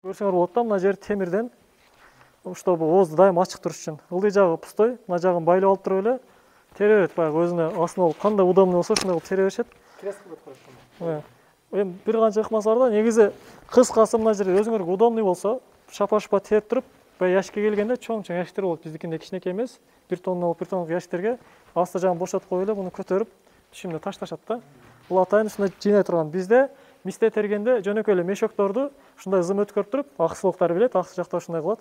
Көрсеңер болот да, мына жер темирден, чтобы оозду дайым ачык туруш үчүн. Ылдый жагы пустой, мына жагын байлап алып туруп эле тере берет, баягы өзүнө астына болуп, кандай удобный болсо ошондой болуп тере беришет. Крест кылып коюшкан. Эми бир канча ыкмасы бар да, негизи кыскасы мына жерде өзүңөргө удобный болсо, шапа-шапа терип туруп, баягы ящикке келгенде чоң-чоң ящиктер болот. Биздикинде кичинекей эмес, 1 тонналык ящиктерге асты жагын бошотуп коюп эле муну көтөрүп, түшүмдө ташташат да. Бул атайын ушундай жыйнай турган. Бизде мисте тергенде жөнөкөй эле мешокторду ушундай зым өткөрүп туруп, аксылыктар билет, аксы жакта ушундай кылат.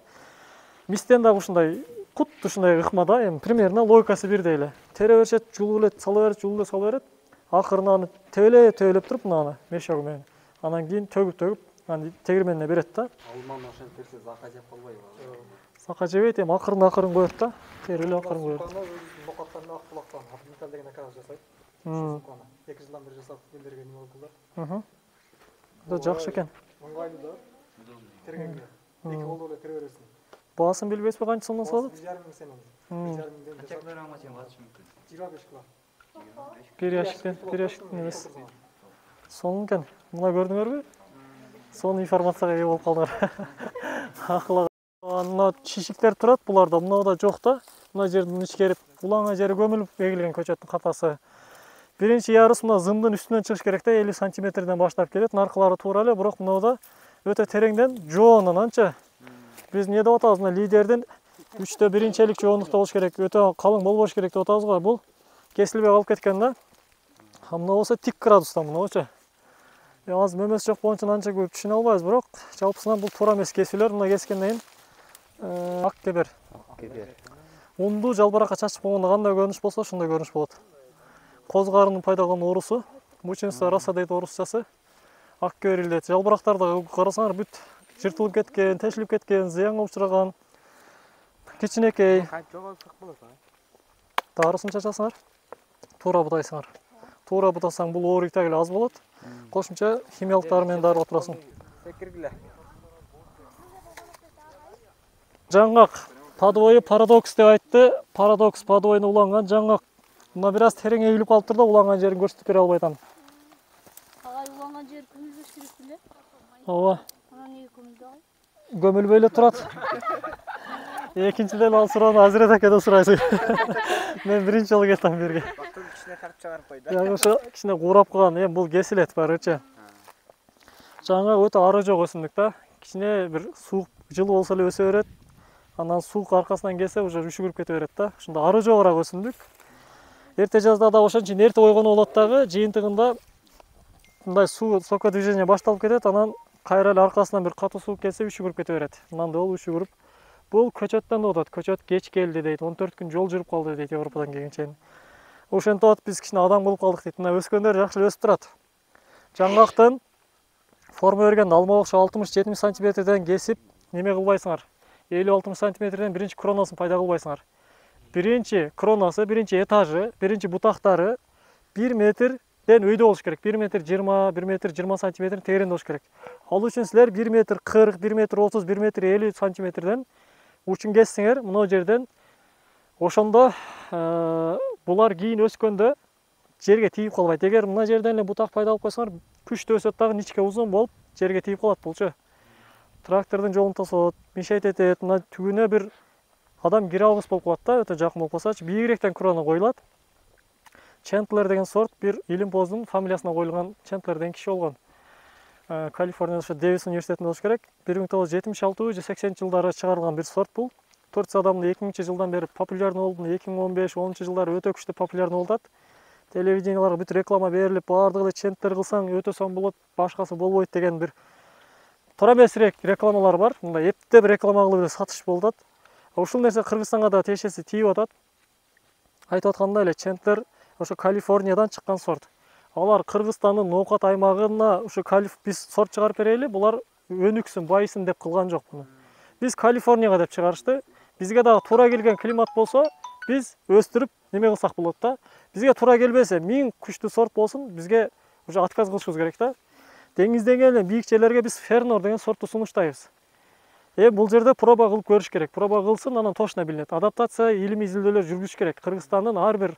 Мистен дагы ушундай кут ушундай ыкма да, эми примерно логикасы бирдей эле. Тере беришет, жулуп элет, сала берет, жулуп эле сала берет. Акырына аны тебелеп туруп мына мешогу менен. Анан кийин төгүп, аны тегирменине берет да. Алманы ошентип берсе зака жеп калбайбы? Зака жебейт, эми акырын коет да. Терип эле акырын коет. Бокаттан ак булактан металл деген аказ жасайт. 2 жылдан бери жасап элдерге неме кылдылар. Да жакшы экен. Ыңгайлуу да. Тергенге 2 колдо эле тере бересиң. Баасын билбейсизби канча сомдон салат? 1,5 сен аны. 1,5 миңден жасап. Чек берамын сен катыш мүмкүн. 25 кг. Bir yaşıktın emес. Сонун экен. Мына көрдүңөрбү? Сонун информацияга ээ болуп калдыңар. Акылга. Мына шишиктер турат буларда, мынада жок да. Мына жердин ичкерип, улаңа жери көмүлүп эгилген көчөттүн катасы. Биринчи ярыс мына зымдын үстүнөн чыгыш керек да, 50 сантиметрден баштап келет. Наркылары туура эле, бирок мынада өтө тереңден жоонун анча. Биз эмне деп атабыз? Мына лидердин 3тө 1-челик жоонлукта болуш керек, өтө калың болбош керек деп атабыз го. Бул кесилбей калып кеткен да. Мына болсо тик градуста мынабычы. Аз мөмөс жок боюнча анча көп түшүнө албайбыз, бирок жалпысынан бул туура эмес кесүүлөр. Мына кескенден кийин ак кебер. Унду жалбыракка чачып койгондо кандай көрүнүш болсо, ошондой көрүнүш болот. Коз карынын пайда кылган оорусу, мученство раса дейт оорусчасы. Ак кебер илдет. Жалбырактарды карасаңар бүт жыртылып кеткен, тешилип кеткен, зыянга учураган. Кичинекей. Дарысын чачасыңар. Туура бутайсыңар. Туура бутасаң бул оору так эле аз болот. Кошумча химиялыктар менен дарылап турасың. Секиргиле. Жаңгак подвойу парадокс деп айтты. Парадокс подвойуна уланган жаңгак. Мына бир аз терең эгилип калыптыр да, уланган жерин көрсөтүп бере албай атам. Агай уланган жер көмүлбөш керек беле? Ооба. Анан эмне көмүлбөй? Көмүлбөй эле турат. Экинчиден ал суроону Азирет акеден сурайсың. Мен биринчи жолу келдим берге. Бактын кичине карып чыгарып койду. Я ошо кичине курап калган, эми бул кесилет барычы. Жаңа өтө ары жок өсүмдүк да. Кичине бир суук жылы болсо эле өсө берет. Андан суук аркасынан келсе уже үшүгүрүп кете берет да. Ошондо ары жогураак өсүмдүк. Эрте жазда да ошон үчүн эрте койгону болот дагы, жыйынтыгында мындай суу соко движение башталып кетет, анан кайра эле аркасынан бир катуу суук келсе үшүгүрүп кете берет. Мынандай болуп үшүгүрүп. Бул көчөттөн болуп атат. Көчөт кеч келди дейт. 14 күн жол жүрүп калды дейт Европадан келгенче. Ошентип атып биз кичине адам болуп калдык дейт. Мына өскөндөр жакшы эле өсүп турат. Жаңгактын форма бергенде алма окшо 60-70 сантиметрден кесип, неме кылбайсыңар. 50-60 сантиметрден биринчи кронасын пайда кылбайсыңар. Биринчи кронасы, биринчи этажы, биринчи бутактары 1 метрден өйдө болуш керек. 1 метр 20, 1 метр 20 сантиметр тегеренде болуш керек. Ал үчүн силер 1 метр 40, 1 метр 30, 1 метр 50 сантиметрден учун кессеңер, мына жерден ошондо булар кийин өскөндө жерге тийип калбайт. Эгер мына жерден эле бутак пайда алып койсоңор, күчтүү өсөт дагы ничке узун болуп жерге тийип калат булчу. Трактордун жолун тосот, мешайт этет, мына түгүнө бир адам кире алгыс болуп калат да, өтө жакын болуп калсачы, бийигирээктен крона коюлат. Чентлер деген сорт бир Илимпоздун фамилиясына коюлган Чентлер деген киши болгон. Калифорнияда ошо Дэвис университетинде болуш керек. 1976 же 80 жылдары чыгарылган бир сорт бул. Турция адамда 2000 жылдан бери популярный болду, 2015-10 жылдары өтө күчтүү популярный болуп атат. Телевиденияларга бүт реклама берилип, бардыгы эле Чентлер кылсаң өтө соң болот, башкасы болбойт деген бир туура эмесирээк рекламалар бар. Мындай эптеп реклама кылып эле сатыш болуп атат. Ушул нерсе Кыргызстанга да тиешеси тийип атат. Айтып аткандай эле Чентлер ошо Калифорниядан чыккан сорт. Алар Кыргызстандын ноокат аймагына ушу биз сорт чыгарып берели, булар өнүксүн, байысын деп кылган жок муну. Биз Калифорнияга деп чыгарышты. Бизге дагы туура келген климат болсо, биз өстүрүп неме кылсак болот да. Бизге туура келбесе, 1000 күчтүү сорт болсун, бизге уже отказ кылышыбыз керек да. Деңизден келген бийикчелерге биз Фернор деген сортту сунуштайбыз. Бул жерде проба кылып көрүш керек. Проба кылсын, анан точно билинет. Адаптация, илимий изилдөөлөр жүргүзүш керек. Кыргызстандын ар бир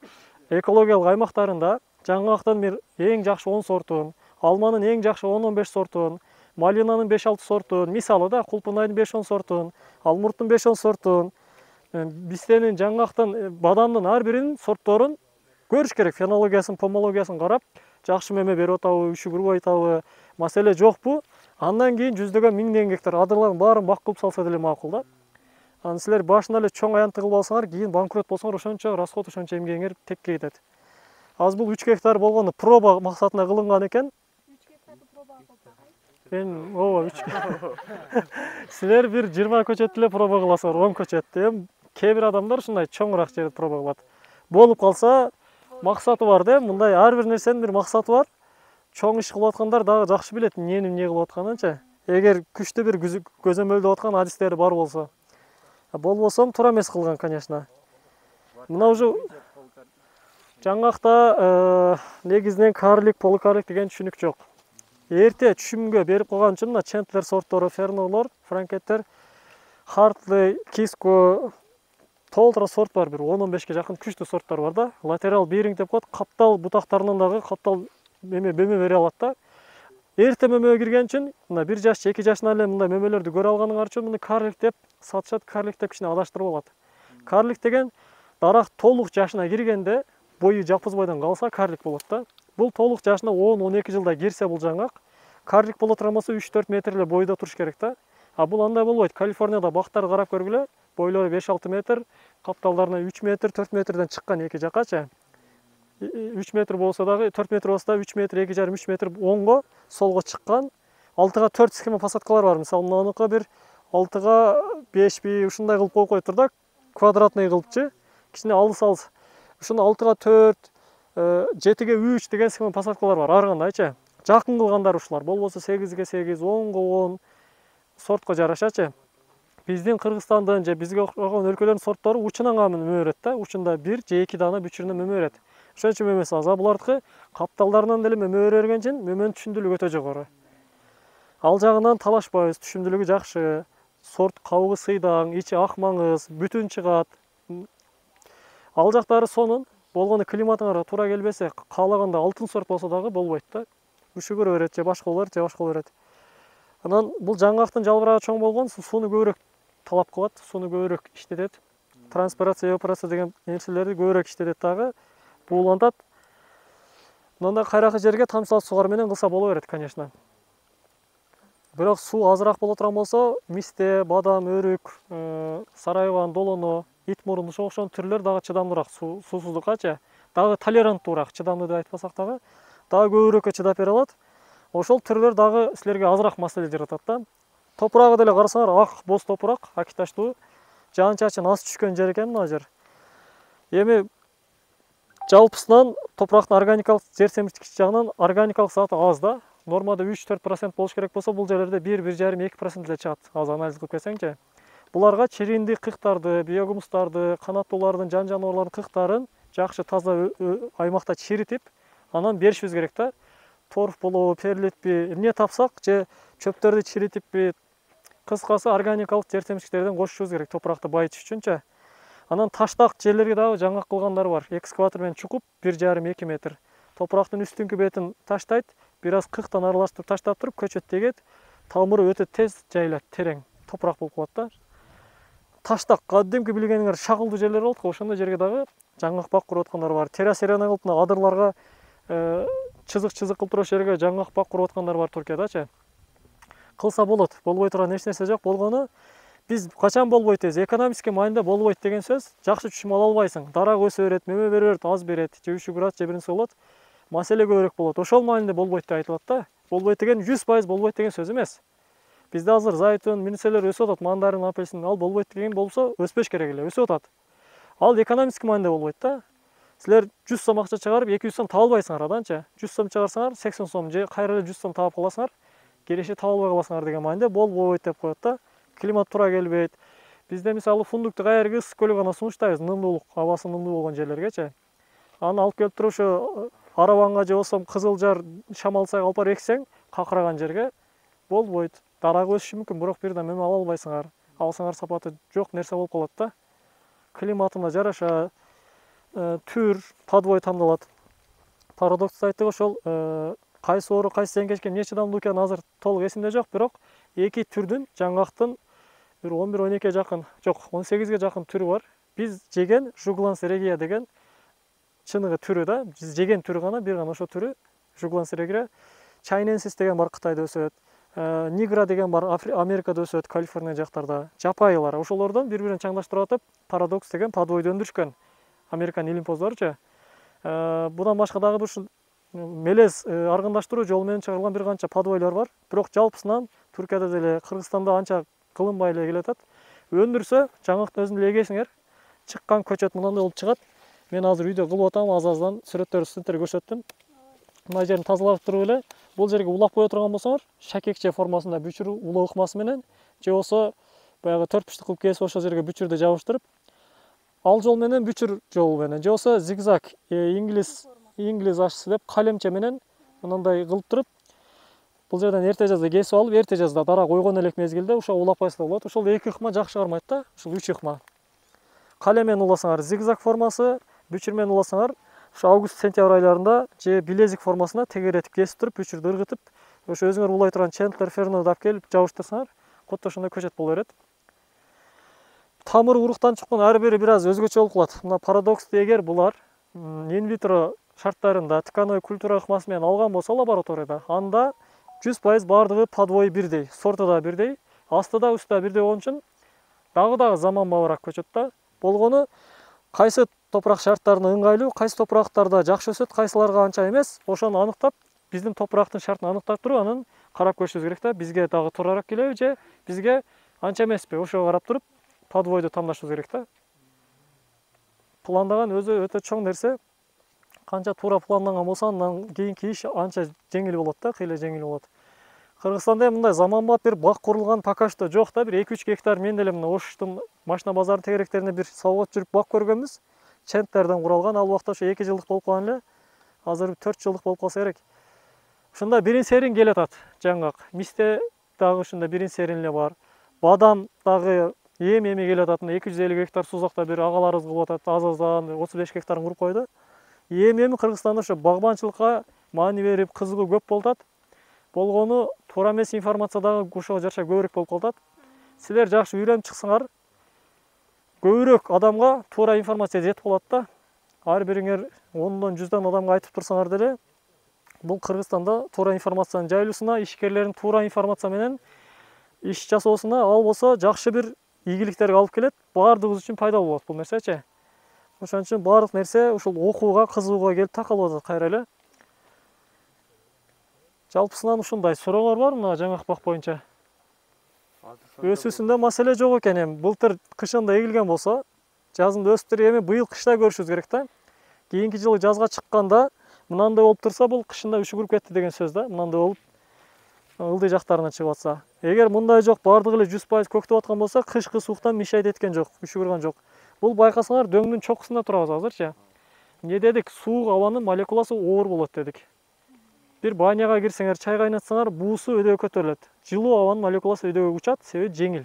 экологиялык аймактарында жаңгактын бир эң жакшы 10 сортун, алманын эң жакшы 10-15 сортун, малинанын 5-6 сортун, мисалы да кулпунайдын 5-10 сортун, алмурттун 5-10 сортун, бистенин, жаңгактын, бадамдын ар биринин сортторун көрүш керек. Фенологиясын, помологиясын карап, жакшы меме берип атабы, үшүгүрбөй атабы, маселе жокпу. Андан кийин жүздөгөн миңдеген гектар адырлардын баарын бак кылып салса деле макул да. Анан силер башында эле чоң аянтты кылып алсаңар, кийин банкрот болсоңор ошончо расход, ошончо эмгегиңер текке кетет. Азыр бул 3 гектар болгону проба максатына кылынган экен. 3 гектарды проба кылдык. Мен ооба 3 силер бир 20 көчөт эле проба кыласыңар, 10 көчөт. Кээ бир адамдар ушундай чоңураак жерде проба кылат. Болуп калса максаты бар да, мындай ар бир нерсенин бир максаты бар. Чоң иш кылып аткандар дагы жакшы билет эмнени эмне кылып атканынчы. Эгер күчтүү бир көзөмөлдөп аткан адистери бар болсо. Болбосо туура эмес кылган, конечно. Мына уже жаңгакта негизинен карлик, полукарлик деген түшүнүк жок. Эрте түшүмгө берип койгон үчүн мына чентлер сорттору, фернолор, франкеттер, хартлey, киско толтура сорт бар, бир 10-15ке жакын күчтүү сорттор бар да. Латерал биринг деп коет, каптал бутактарынан дагы каптал меме бере алат да. Эрте мөмөгө кирген үчүн мына 1 жаш, 2 жашынан эле мындай мөмөлөрдү көрө алганыңар үчүн муну карлик деп сатышат. Карлик деп кичине адаштырып алат. Карлик деген дарак толук жашына киргенде, бою жапызбайдан калса карлик болот да. Бул толук жашына 10-12 жылда кирсе бул жаңгак, карлик боло турган болсо 3-4 метр эле бойдо туруш керек да. А бул андай болбойт. Калифорнияда бактарды карап көргүлө, бойлору 5-6 метр, капталдарына 3 метр, 4 метрден чыккан эки жакачы. 3 метр болсо дагы, 4 метр болсо дагы 3 метр, 2,5-3 метр оңго, солго чыккан. 6га 4 схема посадкалар бар. Мисалы, мынаныкы бир 6га 5 ушундай кылып коюп коюптур да, квадратный кылыпчы. Кичине алыс. Ушуну 6га 4, 7ге 3 деген схема посадкалар бар. Ар кандайчы. Жакын кылгандар ушулар. Болбосо 8ге 8, 10га 10 сортко жарашачы. Биздин Кыргызстандын же бизге окшогон өлкөлөрдүн сорттору учунан гана мөмө берет да. Учунда 1 же 2 дана бүчүрүнөн мөмө берет. Ошон үчүн мөмөсү аз. Булардыкы капталдарынан деле мөмө берген үчүн мөмөнүн түшүмдүүлүгү өтө жогору. Ал жагынан талашпайбыз, түшүмдүүлүгү жакшы. Сорт кабыгы сыйдаң, ичи ак маңыз, бүтүн чыгат. Ал жактары сонун, болгону климатыңарга туура келбесе, каалаганда алтын сорт болсо дагы болбойт да. Үшүгүрө берет же башка берет. Анан бул жаңгактын жалбырагы чоң болгон, сууну көбүрөөк талап кылат, сууну көбүрөөк иштетет. Транспирация, эвапорация деген нерселерди көбүрөөк иштетет дагы. Буулантат. Мындай кайракы жерге тамчылат суугар менен кылса боло берет, конечно. Бирок суу азыраак боло турган болсо, мисте, бадам, өрүк, сарайбан, долоно, ит мурун ошого окшогон түрлөр дагы чыдамдуураак суусуздуккачы. Дагы толеранттуураак, чыдамдуу деп айтпасак дагы көбүрөөккө чыдап бере алат. Ошол түрлөр дагы силерге азыраак маселе жаратат да. Топурагы деле карасаңар, ак боз топурак, акиташтуу. Жаан-чачын аз түшкөн жер экен мына жер. Эми жалпысынан топурактын органикалык жер семирткич жагынан органикалык заты аз да. Нормада 3-4% болуш керек болсо, бул жерлерде 1-1,5-2% эле чыгат. Аз анализ кылып көрсөңчү. Буларга чириндик кыктарды, биогумустарды, канаттуулардын, жан жаныбарлардын кыктарын жакшы таза аймакта чиритип, анан беришибиз керек да. Торф болобу, перлитпи, эмне тапсак же чөптөрдү чиритиппи, кыскасы органикалык жер семирткичтерден кошушубуз керек топуракты байытыш үчүнчү. Анан таштак жерлерге дагы жаңгак кылгандар бар. Экскаватор менен чукуп 1,5-2 метр. Топурактын үстүнкү бетин таштайт, бир аз кыктан аралаштырып таштап туруп көчөт тегет. Тамыры өтө тез жайылат, терең топурак болуп калат да. Таштак кадимки билгениңер шагылдуу жерлер болот го, ошондой жерге дагы жаңгак бак куруп аткандар бар. Террасерана кылып мына адырларга чызык кылып турган жерге жаңгак бак куруп аткандар бар Туркиядачы. Кылса болот, болбой турган эч нерсе жок. Болгону биз качан болбойт дейбиз? Экономический майында болбойт деген сөз, жакшы түшүм ала албайсың. Дарак өсө берет, мөмө бере берет, аз берет, же үшүгүрат, же биринси болот. Маселе көбүрөөк болот. Ошол майында болбойт деп айтылат да. Болбойт деген 100% болбойт деген сөз эмес. Бизде азыр зайтун, минуселер өсүп атат, мандарин, апельсин, ал болбойт деген болсо өспөш керек эле, өсүп атат. Ал экономический майында болбойт да. Силер 100 сом акча чыгарып 200 сом таба албайсыңар аданчы. 100 сом чыгарсаңар 80 сом же кайра эле 100 сом табып каласыңар. Кереши таба албай каласыңар деген майында болбойт деп коет да. Климат туура келбейт. Бизде мисалы фундукту кайерге ысык көлүгү гана сунуштайбыз, нымдуулук, абасы нымдуу болгон жерлергечи. Аны алып келип туруп ушу Арабанга же болсо Кызылжар, Шамалсайга алып барып эксең, какыраган жерге болбойт. Дарак өсүшү мүмкүн, бирок бир да мөмө ала албайсыңар. Алсаңар сапаты жок нерсе болуп калат да. Климатына жараша түр, подвой тандалат. Парадокс айттык ошол кайсы оору кайсы кечкен эмне чыдамдуу экени азыр толук эсимде жок, бирок эки түрдүн жаңгактын бир 11-12 жакын, жок 18ге жакын түрү бар. Биз жеген Juglans деген чыныгы түрү да, биз жеген түрү гана, бир гана ошо түрү Juglans regea. Chinensis деген бар Кытайда өсөт. Nigra деген бар Америкада өсөт, Калифорния жактарда. Жапайылар, ошолордон бири-бирин чаңдаштырып атып, Paradox деген подвойду өндүрүшкөн. Американ илимпоздорчу. Будан башка дагы ушул мелез аргындаштыруу жолу менен чыгарылган бир канча подвойлор бар. Бирок жалпысынан Түркияда деле, Кыргызстанда анча кылынбай эле келатат. Өндүрсө, жаңгактын өзүн эле эгесиңер, чыккан көчөт мындай болуп чыгат. Мен азыр үйдө кылып атам, аз-аздан сүрөттөрдү синтерге көрсөттүм. Мына жерин тазалап туруп эле, бул жерге улап кое турган болсоңор, шакекче формасында бүчүр улоо ыкмасы менен, же болсо баягы 4 кылып кесип ошол жерге бүчүрдү жабыштырып, ал жол менен бүчүр жолу менен, же болсо зигзаг, инглиз ашысы деп калемче менен мындай кылып туруп, бул жерден эрте жазда кесип алып, эрте жазда дарак ойгон элек мезгилде ушо улап койсо болот. Ошол 2 ыкма жак чыгармайт да, ушул 3 ыкма. Калем менен уласаңар зигзаг формасы, бүчүр менен уласаңар ошо август-сентябрь айларында же билезик формасына тегеретип кесип туруп, бүчүрдү ыргытып, ошо өзүңөр улай турган Chandler Ferno'ду алып келип жабыштырсаңар, кодто ошондой көчөт боло берет. Тамыр уруктан чыккан ар бири бир аз өзгөчө болуп калат. Мына Paradox эгер булар инвитро шарттарында тканой культура ыкмасы менен алган болсо лабораторияда, анда 100% бардыгы подвой бирдей, сорту да бирдей, асты да үстү да бирдей болгон үчүн дагы заманбабыраак көчөт да. Болгону кайсы топурак шарттарына ыңгайлуу, кайсы топурактарда жакшы өсөт, кайсыларга анча эмес, ошону аныктап, биздин топурактын шартын аныктап туруп, анан карап көрүшүбүз керек да. Бизге дагы туураараак келеби же бизге анча эмеспи? Ошого карап туруп, подвойду тандашыбыз керек да. Пландаган өзү өтө чоң нерсе. Канча туура планданган болсо, андан кийинки иш анча жеңил болот да, кыйла жеңил болот. Кыргызстанда мындай заманбап бир бак курулган пока что жок да, бир 2-3 гектар мен деле мына Оштун машина базарынын тегеректерине бир сабак жүрүп бак көргөнбүз. Чентерден куралган, ал убакта ошо 2 жылдык болуп калган эле. Азыр 4 жылдык болуп калса керек. Ушунда бирин серин келатат жаңгак. Мисте дагы ушунда бирин серин эле бар. Бадам дагы эми келатат. 250 гектар сузакта бир агаларыбыз кылып атат. Аз-аздан 35 гектарын куруп койду. Эми Кыргызстанда ошо багбанчылыкка маани берип, кызыгуу көп болуп атат. Болгону туура эмес информация дагы ошого жараша көбүрөөк болуп калат. Силер жакшы үйрөнүп чыксаңар, көбүрөөк адамга туура информация жетип калат да. Ар бириңер 10дон 100дөн адамга айтып турсаңар деле, бул Кыргызстанда туура информациянын жайылуусуна, ишкерлердин туура информация менен иш жасоосуна, ал болсо жакшы бир ийгиликтерге алып келет. Баардыгыбыз үчүн пайдалуу болот бул нерсечи. Ошон үчүн баардык нерсе ушул окууга, кызыгууга келип такалып атат кайра эле. Жалпысынан ушундай сурооңор бар мына жаңгак бак боюнча? Өсүүсүндө маселе жок экен. Эми былтыр кышында эгилген болсо, жазында өстүр, эми быйыл кышта көрүшүбүз керек да. Кийинки жылы жазга чыкканда мынандай болуп турса, бул кышында үшүгүрүп кетти деген сөз да. Мынандай болуп ылдый жактарынан чыгып атса. Эгер мындай жок, бардыгы эле 100% көктөп аткан болсо, кышкы сууктан мешайт эткен жок, үшүгүргөн жок. Бул байкасаңар дөңдүн чокусунда турабыз азырчы. Эмне дедик? Суук абанын молекуласы оор болот дедик. Бир баняга кирсеңер, чай кайнатсаңар, буусу өйдөгө көтөрүлөт. Жылуу абанын молекуласы өйдөгө учат, себеби жеңил.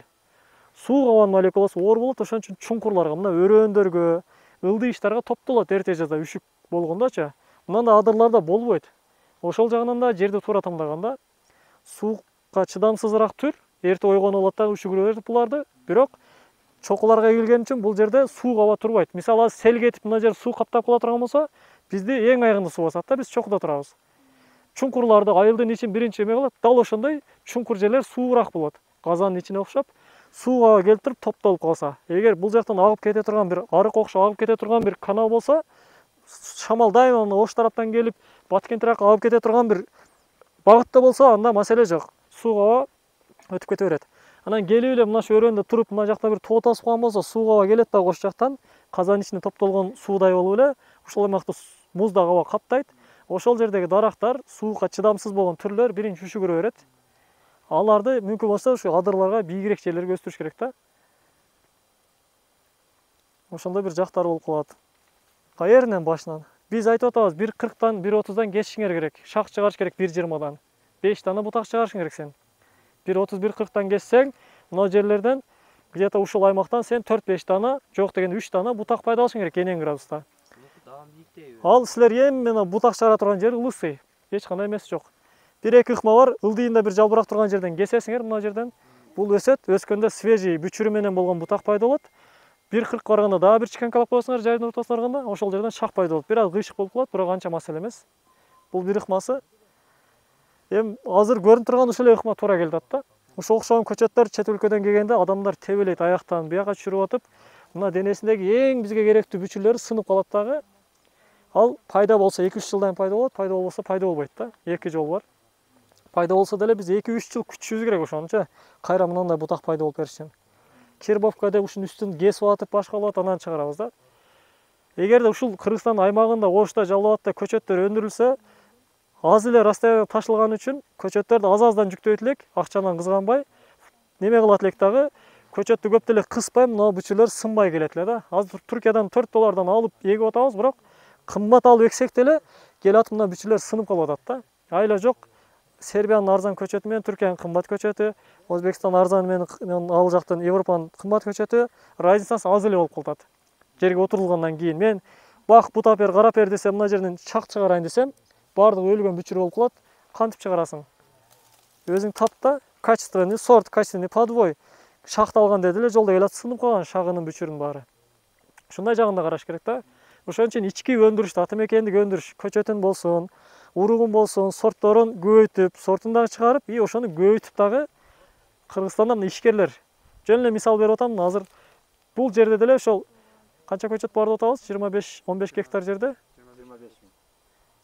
Суук абанын молекуласы оор болот, ошон үчүн чуңкурларга, мына өрөөндөргө, ылдый иштарга топтолот эрте жазда үшүк болгондочу. Мындай адырларда болбойт. Ошол жагынан да жерди туура тамдаганда суукка чыдамсызыраак түр, эрте ойгонуп алат да, үшүгүрө берет буларды. Бирок чокуларга эгилген үчүн бул жерде суук аба турбайт. Мисалы сел кетип мына жер суу каптап кала турган болсо, бизди эң айгында суу басат да, биз чокуда турабыз. Чуңкурларды айылдын ичин биринчи эме кылат, дал ошондой чуңкур жерлер суураак болот. Казандын ичине окшоп, суу аба келтирип топтолуп калса. Эгер бул жактан агып кете турган бир арык окшоп агып кете турган бир канал болсо, шамал дайыма ош тараптан келип, баткен тарапка агып кете турган бир багытта болсо, анда маселе жок. Суу аба өтүп кете берет. Анан келип эле мына шу өрөндө туруп, мына жакта бир тоо тасып калган болсо, суу аба келет да ош жактан, казан ичине топтолгон суудай болуп эле, ушул аймакты муздак аба каптайт. Ошол жердеги дарактар, суукка чыдамсыз болгон түрлөр биринчи үшүгүрө берет. Аларды мүмкүн болсо ушу адырларга бийигирээк жерлерге өстүрүш керек да. Ошондой бир жактар болуп калат. Каеринен башынан? Биз айтып атабыз, 1.40-дан 1.30-дан кесишиңер керек. Шак чыгарыш керек 1.20-дан. 5 дана бутак чыгарышың керек сен. 1.30-1.40-дан кессең, мына жерлерден где-то ушул аймактан сен 4-5 дана, жок дегенде 3 дана бутак пайда алышың керек энен градуста. Ал силер эми мына бутак чыгара турган жер ылысый, эч кандай эмеси жок. 1-2 ыкма бар, ылдыйында бир жалбырак турган жерден кесесиңер, мына жерден. Бул өсөт, өскөндө свежий бүчүрү менен болгон бутак пайда болот. 1-40 барганда дагы бир чикенкалап коесуңар, жайдын ортосуна барганда, ошол жерден шак пайда болот. Бир аз кыйшык болуп калат, бирок анча маселе эмес. Бул бир ыкмасы. Эми азыр көрүнүп турган ушул ыкма туура келип атат да. Ошол окшогон көчөттөр чет өлкөдөн келгенде адамдар тебелейт аяктан бияка түшүрүп атып, мына денесиндеги эң бизге керектүү бүчүрлөр сынып калат дагы. Ал пайда болсо 2-3 жылдан пайда болот, пайда болбосо пайда болбойт да. Эки жол бар. Пайда болсо деле биз 2-3 жыл күтүшүбүз керек ошончо. Кайра мындай бутак пайда болуп бериш үчүн. Кирбовка деп ушунун үстүн кесип атып башкалап анан чыгарабыз да. Эгерде ушул Кыргызстан аймагында Ошто, Жалал абадта көчөттөр өндүрүлсө, аз эле расстояние ташылган үчүн көчөттөрдү аз-аздан жүктөйт элек, акчадан кызганбай, неме кылат элек дагы, көчөттү көп деле кыспай, мына бүчүрлөр сынбай келет эле да. Азыр Туркиядан $4 алып эгип атабыз, бирок кымбат алып эксек деле келатып мына бүчүрлөр сынып калып атат да. Айла жок, Сербиянын арзан көчөтү менен Түркиянын кымбат көчөтү, Өзбекстан арзан менен ал жактан Европанын кымбат көчөтү разницасы аз эле болуп калат. Жерге отурулгандан кийин мен бак бутап бер, карап бер десем, мына жерден чак чыгарайын десем, бардыгы өлгөн бүчүр болуп калат. Кантип чыгарасың? Өзүң тап да, качественный сорт, качественный подвой. Шакталган деди эле жолдо келат сынып калган шагынын бүчүрүнүн баары. Ушундай жагын да караш керек да. Ошон үчүн ички өндүрүш, ата мекендик өндүрүш, көчөтүн болсун, уругун болсун, сортторун көбөйтүп, сортун дагы чыгарып, ошону көбөйтүп дагы Кыргызстанда мына ишкерлер. Жөн эле мисал берип атам, азыр бул жерде деле ошол канча көчөт бар деп атабыз? 25-15 гектар жерде.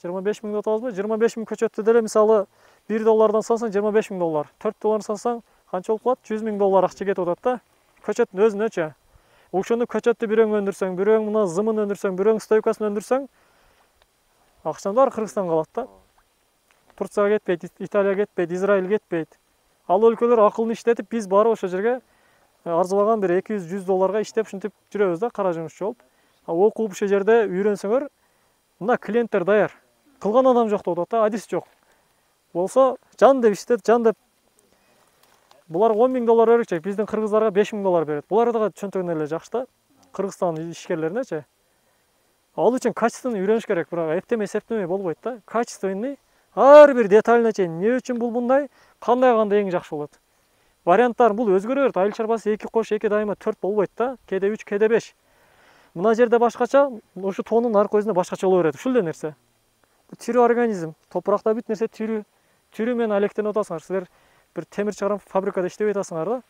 25 миң деп атабызбы? 25 миң көчөттү деле мисалы $1 сатсаң $25 000, $4 сатсаң канча болуп калат? $100 000 акча кетип атат да. Көчөттүн өзүнөчү. Ошону көчөттү бирөөң өндүрсөң, бирөөң мына зымын өндүрсөң, бирөөң стойкасын өндүрсөң, акчаң баары Кыргызстанга калат да. Турцияга кетпейт, Италияга кетпейт, Израиль кетпейт. Ал өлкөлөр акылын иштетип, биз барып ошол жерге арзыбаган бир $200-100 иштеп, ушинтип жүрөбүз да, кара жумушчу болуп. Окуп ошол жерде үйрөнсөңөр, мына клиенттер даяр. Кылган адам жок деп атат да, адис жок. Болсо, жан деп иштет, жан деп. Булар $10 000 берчек, биздин кыргыздарга $5 000 берет. Булар дагы чөнтөгүнөн эле жакшы да. Кыргызстан ишкерлеринечи. Ал үчүн качественный үйрөнүш керек, бирок эптеме эсептемей болбойт да. Качественный, ар бир деталына чейин эмне үчүн бул мындай, кандай кылганда эң жакшы болот. Варианттар бул өзгөрө берет. Айыл чарбасы 2 кош, 2 дайыма 4 болбойт да. Кээде 3, кээде 5. Мына жерде башкача, ошо тоонун аркы өзүнө башкача боло берет. Ушул эле нерсе. Тирүү организм, топуракта бүт нерсе тирүү. Тирүү менен алектенип атасыңар. Силер бир темир чыгарам фабрикада иштебей атасыңар да.